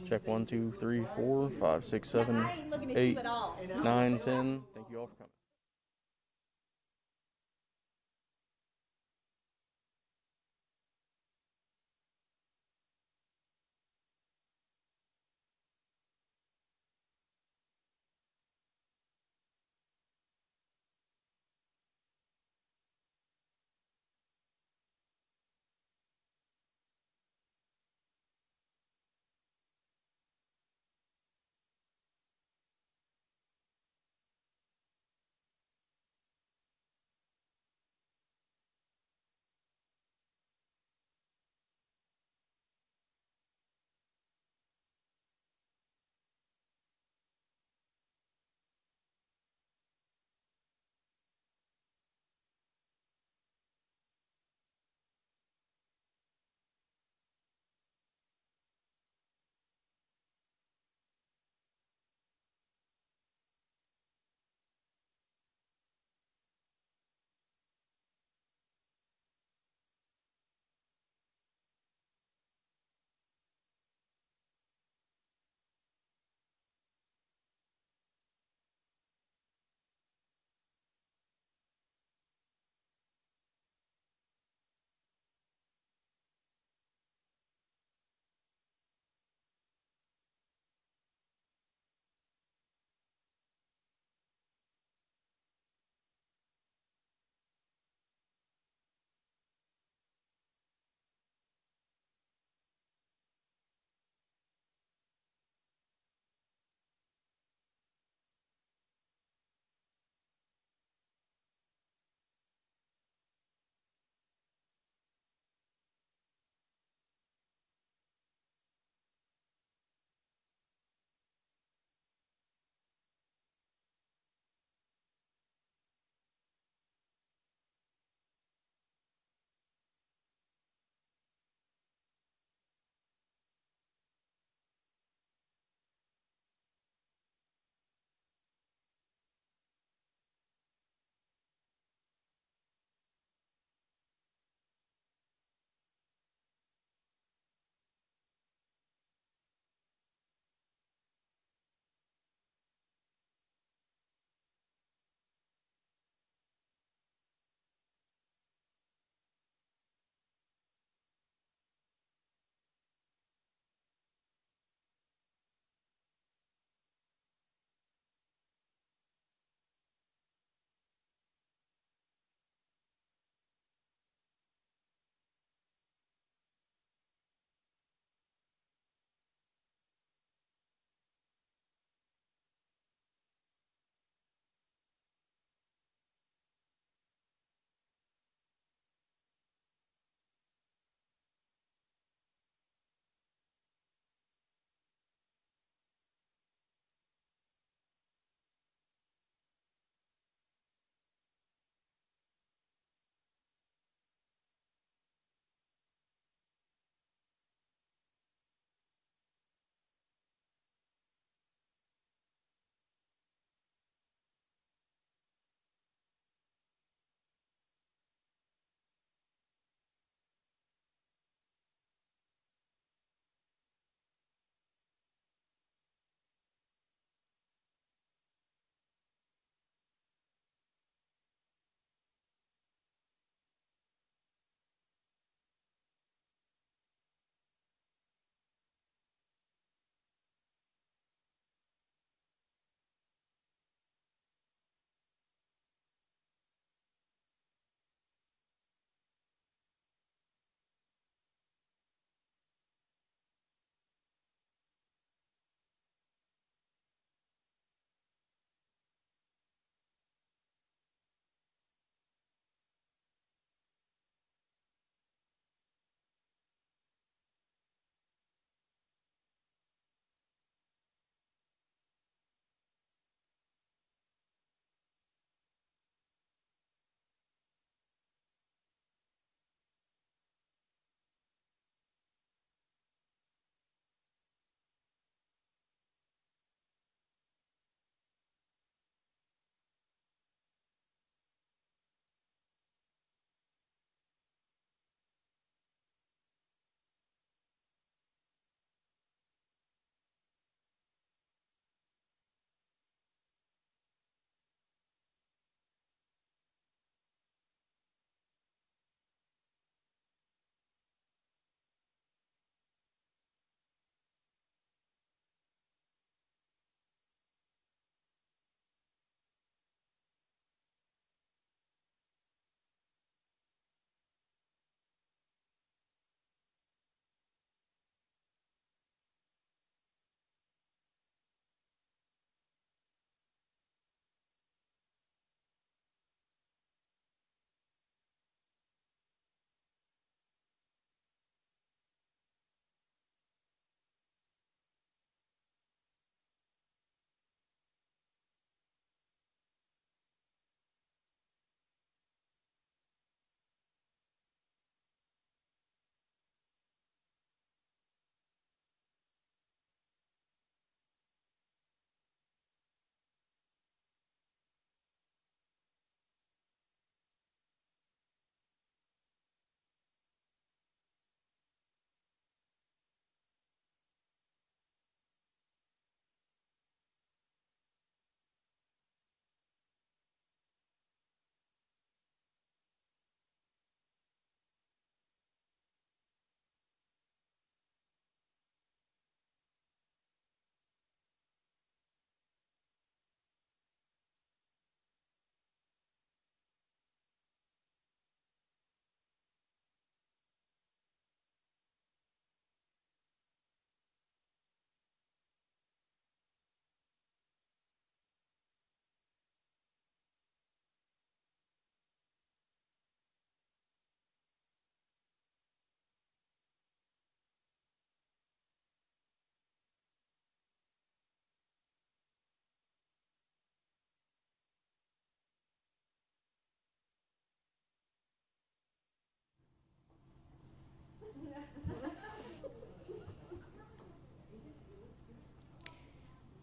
Check 1, 2, 3, 4, 5, 6, 7, 8, 9, 10. Thank you all for coming.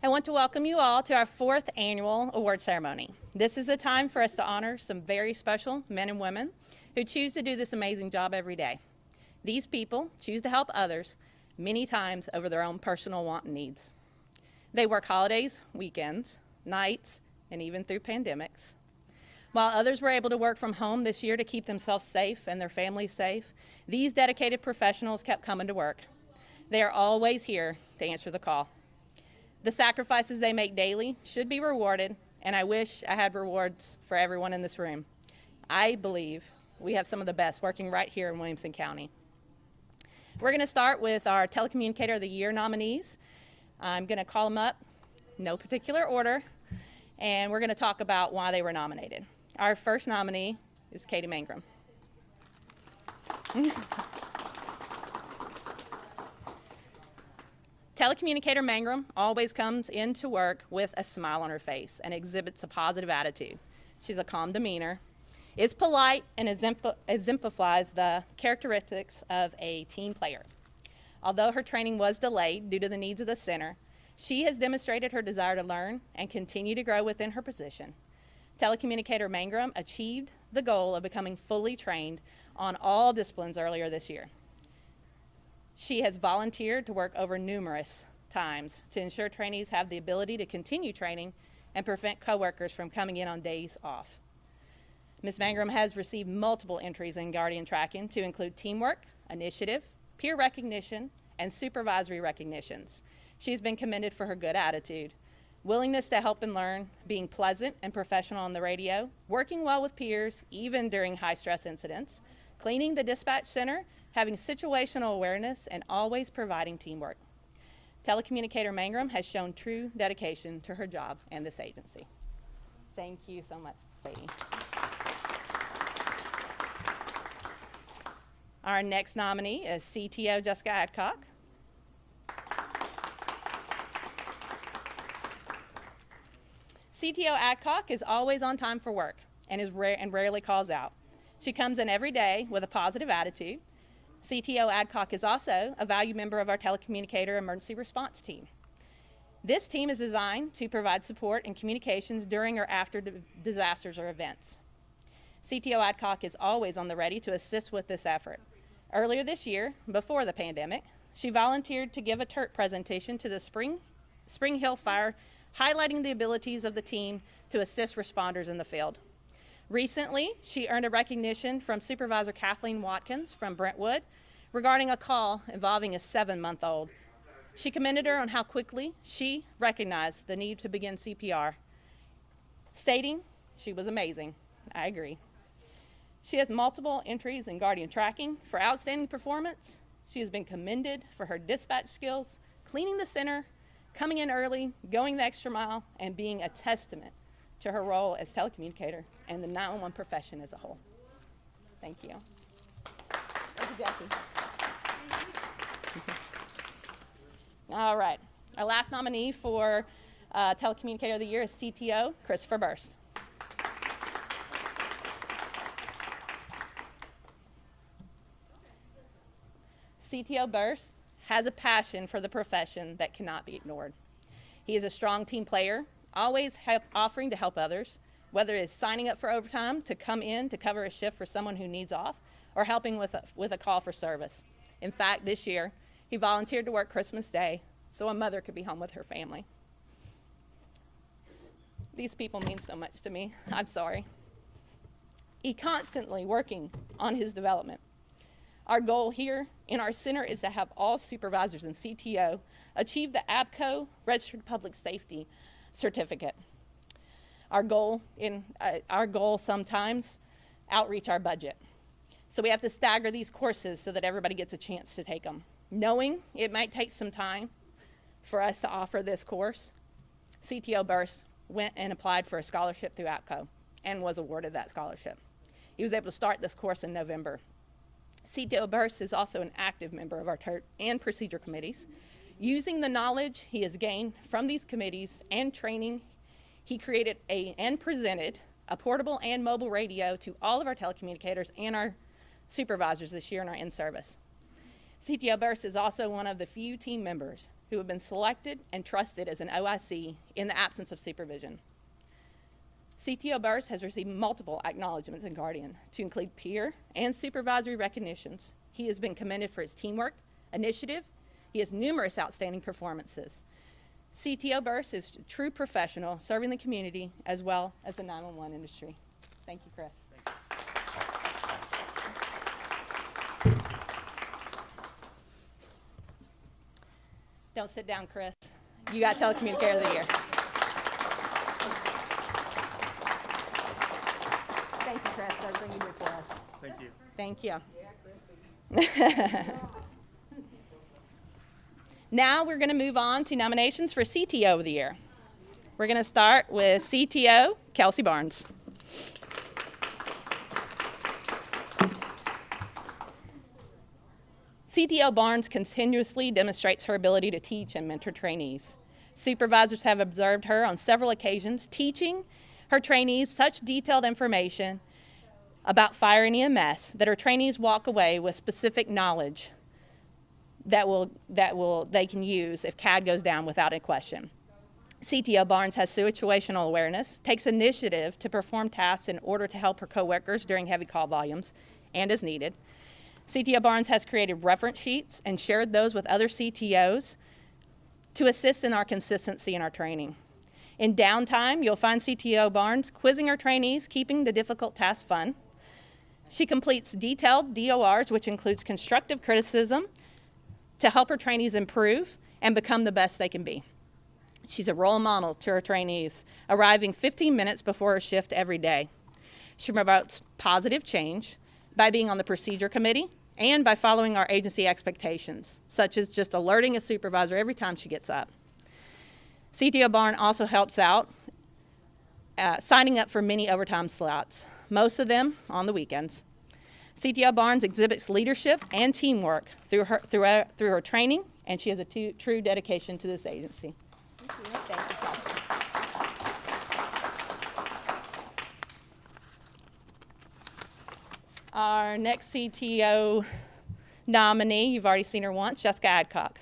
I want to welcome you all to our 4th annual award ceremony. This is a time for us to honor some very special men and women who choose to do this amazing job every day. These people choose to help others many times over their own personal want and needs. They work holidays, weekends, nights, and even through pandemics. While others were able to work from home this year to keep themselves safe and their families safe, these dedicated professionals kept coming to work. They are always here to answer the call. The sacrifices they make daily should be rewarded, and I wish I had rewards for everyone in this room. I believe we have some of the best working right here in Williamson County. We're going to start with our Telecommunicator of the Year nominees. I'm going to call them up, no particular order, and we're going to talk about why they were nominated. Our first nominee is Katie Mangrum. Telecommunicator Mangrum always comes into work with a smile on her face and exhibits a positive attitude. She's a calm demeanor, is polite, and exemplifies the characteristics of a team player. Although her training was delayed due to the needs of the center, she has demonstrated her desire to learn and continue to grow within her position. Telecommunicator Mangrum achieved the goal of becoming fully trained on all disciplines earlier this year. She has volunteered to work over numerous times to ensure trainees have the ability to continue training and prevent coworkers from coming in on days off. Ms. Mangrum has received multiple entries in Guardian tracking to include teamwork, initiative, peer recognition, and supervisory recognitions. She's been commended for her good attitude, willingness to help and learn, being pleasant and professional on the radio, working well with peers, even during high-stress incidents, cleaning the dispatch center, having situational awareness, and always providing teamwork. Telecommunicator Mangrum has shown true dedication to her job and this agency. Thank you so much, Katie. Our next nominee is CTO Jessica Adcock. CTO Adcock is always on time for work and rarely calls out. She comes in every day with a positive attitude. CTO Adcock is also a valued member of our telecommunicator emergency response team. This team is designed to provide support and communications during or after disasters or events. CTO Adcock is always on the ready to assist with this effort. Earlier this year, before the pandemic, she volunteered to give a TERT presentation to the Spring Hill Fire, highlighting the abilities of the team to assist responders in the field. Recently, she earned a recognition from Supervisor Kathleen Watkins from Brentwood regarding a call involving a 7-month-old. She commended her on how quickly she recognized the need to begin CPR, stating she was amazing. I agree. She has multiple entries in Guardian tracking for outstanding performance. She has been commended for her dispatch skills, cleaning the center, coming in early, going the extra mile, and being a testament to her role as telecommunicator and the 911 profession as a whole. Thank you. Thank you, Jackie. All right. Our last nominee for Telecommunicator of the Year is CTO Christopher Burst. CTO Burst has a passion for the profession that cannot be ignored. He is a strong team player, always offering to help others, whether it's signing up for overtime to come in to cover a shift for someone who needs off, or helping with a call for service. In fact, this year, he volunteered to work Christmas Day so a mother could be home with her family. These people mean so much to me. I'm sorry. He's constantly working on his development. Our goal here in our center is to have all supervisors and CTO achieve the ABCO Registered Public Safety Certificate. Our goal sometimes outreach our budget. So we have to stagger these courses so that everybody gets a chance to take them. Knowing it might take some time for us to offer this course, CTO Burst went and applied for a scholarship through ABCO and was awarded that scholarship. He was able to start this course in November. CTO Burst is also an active member of our TERT and procedure committees. Using the knowledge he has gained from these committees and training, he created and presented a portable and mobile radio to all of our telecommunicators and our supervisors this year in our in-service. CTO Burst is also one of the few team members who have been selected and trusted as an OIC in the absence of supervision. CTO Burse has received multiple acknowledgments in Guardian, to include peer and supervisory recognitions. He has been commended for his teamwork, initiative. He has numerous outstanding performances. CTO Burse is a true professional serving the community as well as the 911 industry. Thank you, Chris. Don't sit down, Chris. You got Telecommunicator of the Year. Thank you, Chris, for everything you did for us. Thank you. Thank you. Now we're going to move on to nominations for CTO of the Year. We're going to start with CTO Kelsey Barnes. CTO Barnes continuously demonstrates her ability to teach and mentor trainees. Supervisors have observed her on several occasions teaching her trainees such detailed information about fire and EMS that her trainees walk away with specific knowledge that they can use if CAD goes down without a question. CTO Barnes has situational awareness, takes initiative to perform tasks in order to help her coworkers during heavy call volumes and as needed. CTO Barnes has created reference sheets and shared those with other CTOs to assist in our consistency in our training. In downtime, you'll find CTO Barnes quizzing her trainees, keeping the difficult tasks fun. She completes detailed DORs, which includes constructive criticism, to help her trainees improve and become the best they can be. She's a role model to her trainees, arriving 15 minutes before her shift every day. She promotes positive change by being on the procedure committee and by following our agency expectations, such as just alerting a supervisor every time she gets up. CTO Barnes also helps out signing up for many overtime slots, most of them on the weekends. CTO Barnes exhibits leadership and teamwork through her training, and she has a true dedication to this agency. Thank you. Thank you, Kelsey. Our next CTO nominee, you've already seen her once, Jessica Adcock.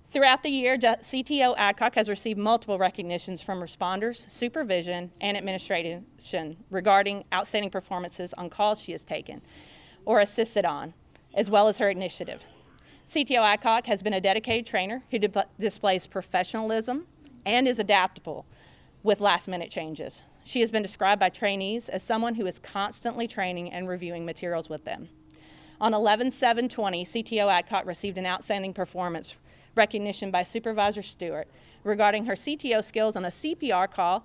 Throughout the year, CTO Adcock has received multiple recognitions from responders, supervision, and administration regarding outstanding performances on calls she has taken or assisted on, as well as her initiative. CTO Adcock has been a dedicated trainer who displays professionalism and is adaptable with last-minute changes. She has been described by trainees as someone who is constantly training and reviewing materials with them. On 11/7/20, CTO Adcock received an outstanding performance recognition by Supervisor Stewart regarding her CTO skills on a CPR call.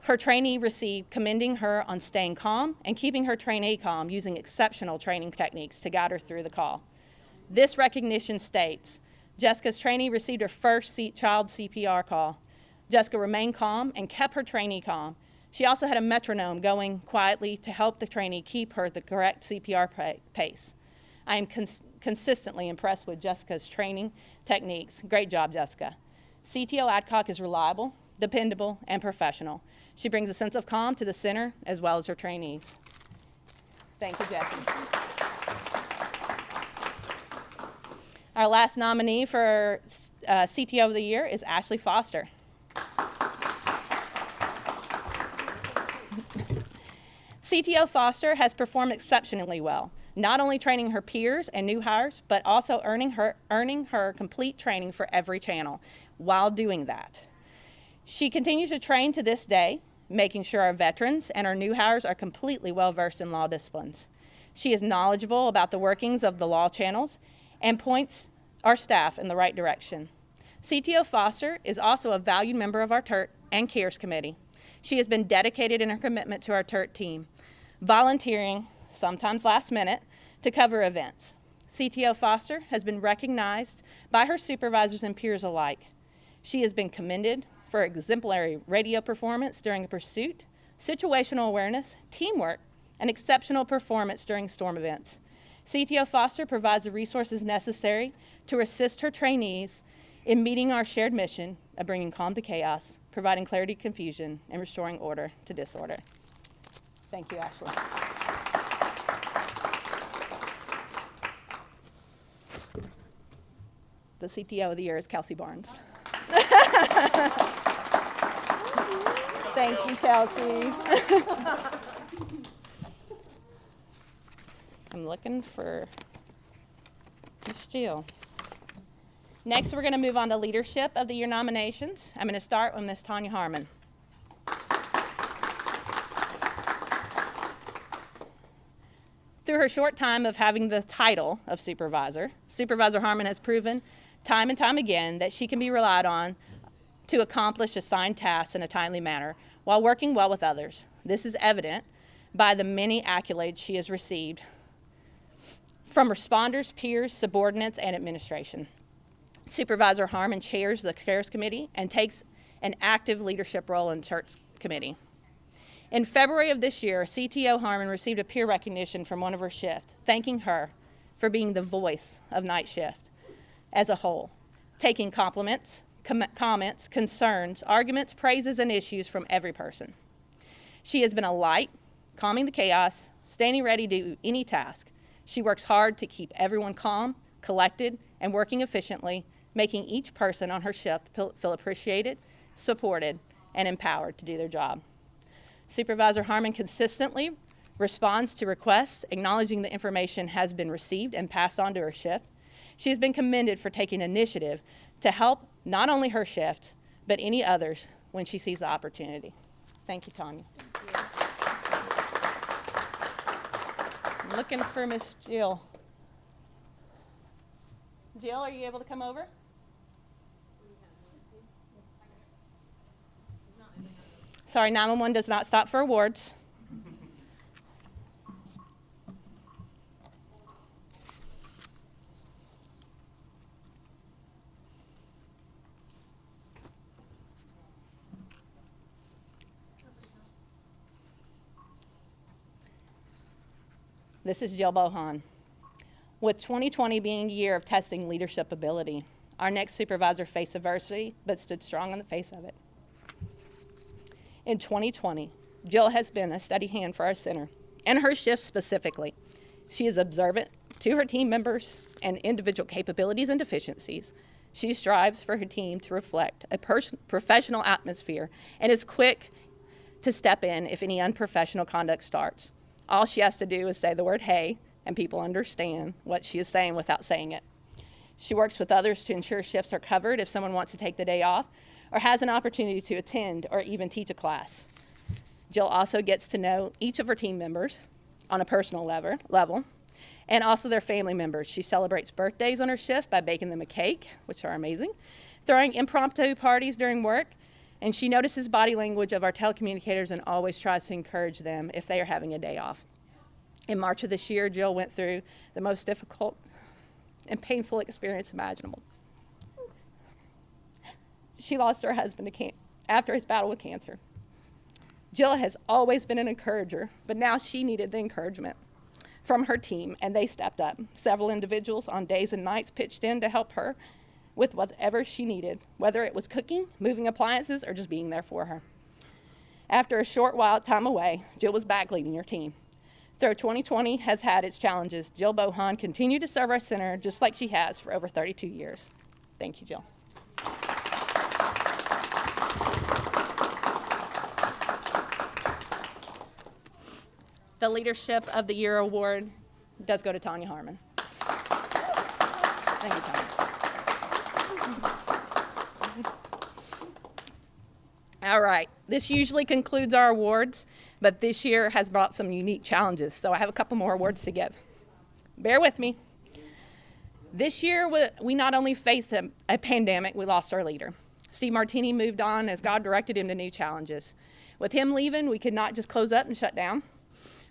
Her trainee received commending her on staying calm and keeping her trainee calm using exceptional training techniques to guide her through the call. This recognition states, Jessica's trainee received her first child CPR call. Jessica remained calm and kept her trainee calm. She also had a metronome going quietly to help the trainee keep her the correct CPR pace. I am consistently impressed with Jessica's training techniques. Great job, Jessica. CTO Adcock is reliable, dependable, and professional. She brings a sense of calm to the center as well as her trainees. Thank you, Jessie. Our last nominee for CTO of the Year is Ashley Foster. CTO Foster has performed exceptionally well, not only training her peers and new hires, but also earning her complete training for every channel while doing that. She continues to train to this day, making sure our veterans and our new hires are completely well-versed in law disciplines. She is knowledgeable about the workings of the law channels and points our staff in the right direction. CTO Foster is also a valued member of our TERT and CARES Committee. She has been dedicated in her commitment to our TERT team, volunteering, sometimes last minute, to cover events. CTO Foster has been recognized by her supervisors and peers alike. She has been commended for exemplary radio performance during a pursuit, situational awareness, teamwork, and exceptional performance during storm events. CTO Foster provides the resources necessary to assist her trainees in meeting our shared mission of bringing calm to chaos, providing clarity to confusion, and restoring order to disorder. Thank you, Ashley. the CTO of the year is Kelsey Barnes. Thank you, Kelsey. I'm looking for Ms. Jill. Next, we're going to move on to Leadership of the Year nominations. I'm going to start with Ms. Tanya Harmon. Through her short time of having the title of supervisor, Supervisor Harmon has proven time and time again that she can be relied on to accomplish assigned tasks in a timely manner while working well with others. This is evident by the many accolades she has received from responders, peers, subordinates, and administration. Supervisor Harmon chairs the Cares Committee and takes an active leadership role in Search Committee. In February of this year, CTO Harmon received a peer recognition from one of her shift, thanking her for being the voice of night shift as a whole, taking compliments, comments, concerns, arguments, praises, and issues from every person. She has been a light, calming the chaos, standing ready to do any task. She works hard to keep everyone calm, collected, and working efficiently, making each person on her shift feel appreciated, supported, and empowered to do their job. Supervisor Harmon consistently responds to requests, acknowledging the information has been received and passed on to her shift. She has been commended for taking initiative to help not only her shift, but any others when she sees the opportunity. Thank you, Tanya. Thank you. I'm looking for Miss Jill. Jill, are you able to come over? Sorry, 911 does not stop for awards. This is Jill Bohan. With 2020 being a year of testing leadership ability, our next supervisor faced adversity but stood strong in the face of it. In 2020, Jill has been a steady hand for our center and her shift specifically. She is observant to her team members and individual capabilities and deficiencies. She strives for her team to reflect a professional atmosphere and is quick to step in if any unprofessional conduct starts. All she has to do is say the word "hey," and people understand what she is saying without saying it. She works with others to ensure shifts are covered if someone wants to take the day off or has an opportunity to attend or even teach a class. Jill also gets to know each of her team members on a personal level and also their family members. She celebrates birthdays on her shift by baking them a cake, which are amazing, throwing impromptu parties during work, and she notices body language of our telecommunicators and always tries to encourage them if they are having a day off. In March of this year, Jill went through the most difficult and painful experience imaginable. She lost her husband after his battle with cancer. Jill has always been an encourager, but now she needed the encouragement from her team, and they stepped up. Several individuals on days and nights pitched in to help her with whatever she needed, whether it was cooking, moving appliances, or just being there for her. After a short time away, Jill was back leading her team. Though 2020 has had its challenges, Jill Bohan continued to serve our center just like she has for over 32 years. Thank you, Jill. The Leadership of the Year award does go to Tanya Harmon. Thank you, Tanya. All right, this usually concludes our awards, but this year has brought some unique challenges, so I have a couple more awards to give. Bear with me. This year, we not only faced a pandemic, we lost our leader. Steve Martini moved on as God directed him to new challenges. With him leaving, we could not just close up and shut down.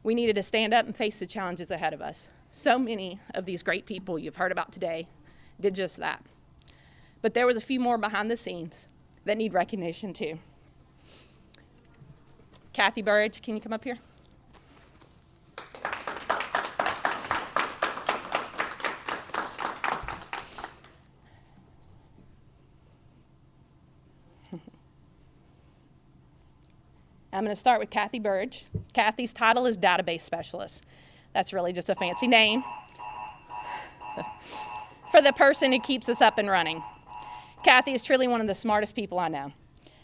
We needed to stand up and face the challenges ahead of us. So many of these great people you've heard about today did just that. But there was a few more behind the scenes that need recognition too. Kathy Burridge, can you come up here? I'm going to start with Kathy Burridge. Kathy's title is Database Specialist. That's really just a fancy name for the person who keeps us up and running. Kathy is truly one of the smartest people I know.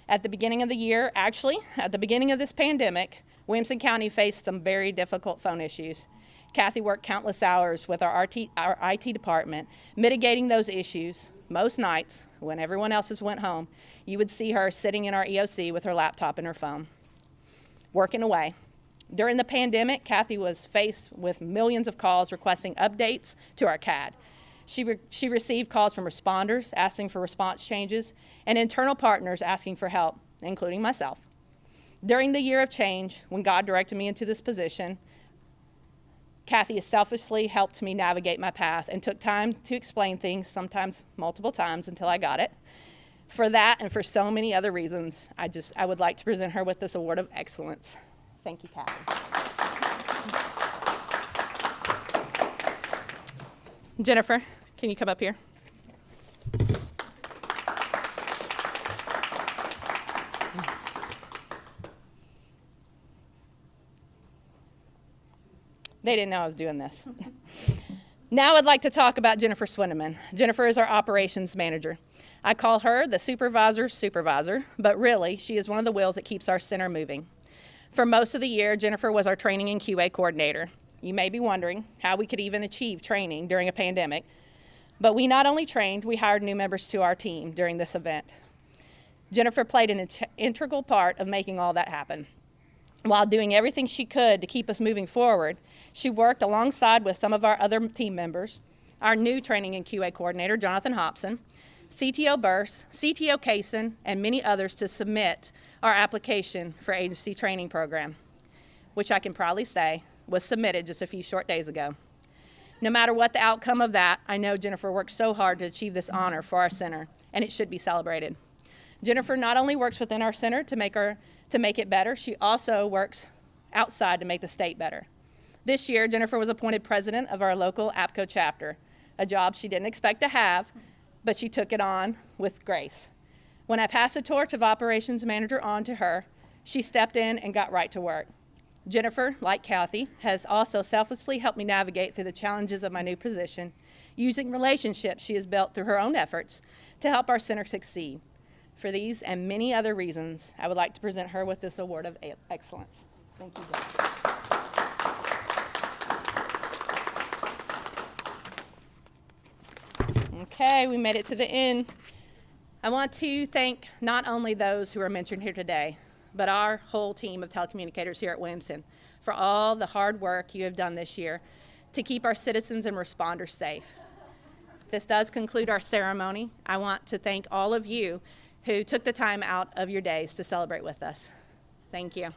At the beginning of the year, actually, at the beginning of this pandemic, Williamson County faced some very difficult phone issues. Kathy worked countless hours with our IT department, mitigating those issues. Most nights, when everyone else went home, you would see her sitting in our EOC with her laptop and her phone, working away. During the pandemic, Kathy was faced with millions of calls requesting updates to our CAD. She received calls from responders asking for response changes and internal partners asking for help, including myself. During the year of change, when God directed me into this position, Kathy has selfishly helped me navigate my path and took time to explain things, sometimes multiple times until I got it. For that and for so many other reasons, I would like to present her with this award of excellence. Thank you, Kathy. Jennifer, can you come up here? They didn't know I was doing this. Now I'd like to talk about Jennifer Swindeman. Jennifer is our operations manager. I call her the supervisor's supervisor, but really she is one of the wheels that keeps our center moving. For most of the year, Jennifer was our training and QA coordinator. You may be wondering how we could even achieve training during a pandemic, but we not only trained, we hired new members to our team during this event. Jennifer played an integral part of making all that happen. While doing everything she could to keep us moving forward, she worked alongside with some of our other team members, our new training and QA coordinator, Jonathan Hobson, CTO Burse, CTO Kaysen, and many others to submit our application for agency training program, which I can proudly say was submitted just a few short days ago. No matter what the outcome of that, I know Jennifer worked so hard to achieve this honor for our center, and it should be celebrated. Jennifer not only works within our center to make it better, she also works outside to make the state better. This year, Jennifer was appointed president of our local APCO chapter, a job she didn't expect to have, but she took it on with grace. When I passed the torch of operations manager on to her, she stepped in and got right to work. Jennifer, like Kathy, has also selflessly helped me navigate through the challenges of my new position, using relationships she has built through her own efforts to help our center succeed. For these and many other reasons, I would like to present her with this award of excellence. Thank you, Jennifer. Okay, we made it to the end. I want to thank not only those who are mentioned here today, but our whole team of telecommunicators here at Williamson for all the hard work you have done this year to keep our citizens and responders safe. This does conclude our ceremony. I want to thank all of you who took the time out of your days to celebrate with us. Thank you.